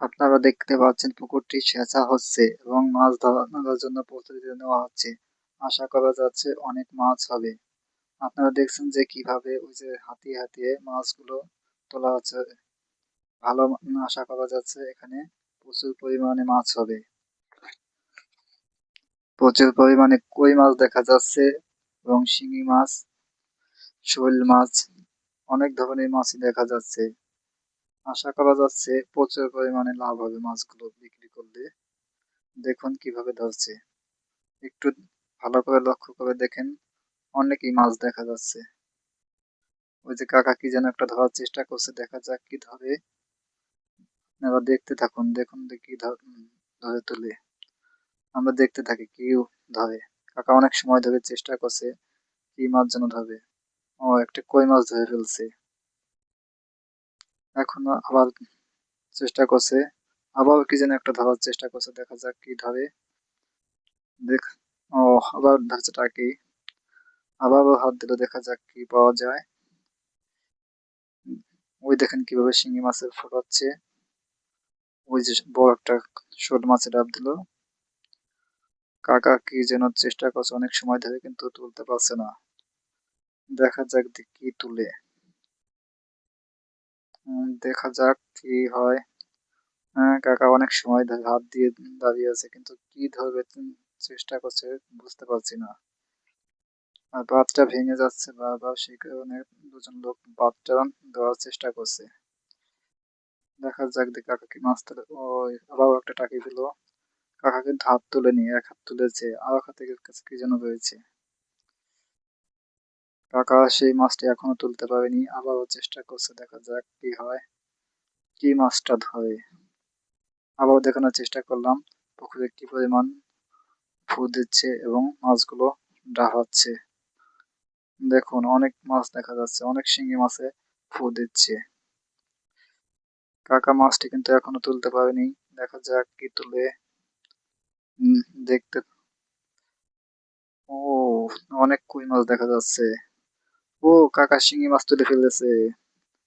আপনারা দেখতে পাচ্ছেন পুকুরটি সেচা হচ্ছে এবং মাছ ধরার জন্য প্রস্তুতি নেওয়া হচ্ছে। আশা করা যাচ্ছে অনেক মাছ হবে। আপনারা দেখছেন যে কিভাবে ওই যে হাতিয়ে হাতিয়ে মাছগুলো তোলা হচ্ছে। ভালো আশা করা যাচ্ছে এখানে প্রচুর পরিমাণে মাছ হবে। প্রচুর পরিমাণে কই মাছ দেখা যাচ্ছে এবং শিঙি মাছ, শোল মাছ, অনেক ধরনের মাছই দেখা যাচ্ছে। আশা করা যাচ্ছে প্রচুর পরিমাণে লাভ হবে মাছগুলো বিক্রি করলে। দেখুন কিভাবে ধরছে, একটু ভালো করে লক্ষ্য করে দেখেন, অনেকই মাছ দেখা যাচ্ছে। ওই যে কাকা কি যেন একটা ধরার চেষ্টা করছে, দেখা যাক কি ধরে। এবার দেখতে থাকুন, দেখুন কি ধরে তুলে। আমরা দেখতে থাকি কি ধরে। কাকা অনেক সময় ধরে চেষ্টা করছে কি মাছ যেন ধরবে। ও একটা কই মাছ ধরে ফেলছে। এখনো আবার চেষ্টা করছে, আবার কি যেন একটা ধরার চেষ্টা করছে, দেখা যাক কি ধরে। দেখ, ও আবার ধরছে টাকি, আবারও হাত দিলে, দেখা যাক কি পাওয়া যায়। ওই দেখেন কিভাবে শিঙি মাছের ফোটাচ্ছে। ওই যে বড় একটা শোল মাছের ডাব দিল। কাকা কি যেন চেষ্টা করছে অনেক সময় ধরে, কিন্তু তুলতে পারছে না। দেখা যাক কি তুলে। দেখা যাক কি হয়। হ্যাঁ, কাকা অনেক সময় ধরে হাত দিয়ে দাঁড়িয়ে আছে, কিন্তু কি ধরবে চেষ্টা করছে, বুঝতে পারছি না। আর বাঁধটা ভেঙে যাচ্ছে বারবার, সেই কারণে দুজন লোক বাঁধটা দেওয়ার চেষ্টা করছে। দেখা যাক কাকা কি মাছ তুলে। ওই আবার একটা টাকি দিল। কাকা কিন্তু হাত তুলেনি, এক হাত তুলেছে, আর এক হাতের কাছে কি যেন রয়েছে। কাকা সেই মাছটি এখনো তুলতে পারেনি, আবারও চেষ্টা করছে, দেখা যাক কি হয়, কি মাছটা ধরে। আবারও দেখানোর চেষ্টা করলাম পুকুরে কি পরিমাণ ফু দিচ্ছে এবং মাছগুলো ডাহাচ্ছে। দেখুন অনেক মাছ দেখা যাচ্ছে, অনেক শিঙি মাছে ফু দিচ্ছে। কাকা মাছটি কিন্তু এখনো তুলতে পারেনি, দেখা যাক কি তুলে। উম, দেখতে, ও অনেক কই মাছ দেখা যাচ্ছে। ও কাকা শিঙি মাছ তুলে ফেলেছে।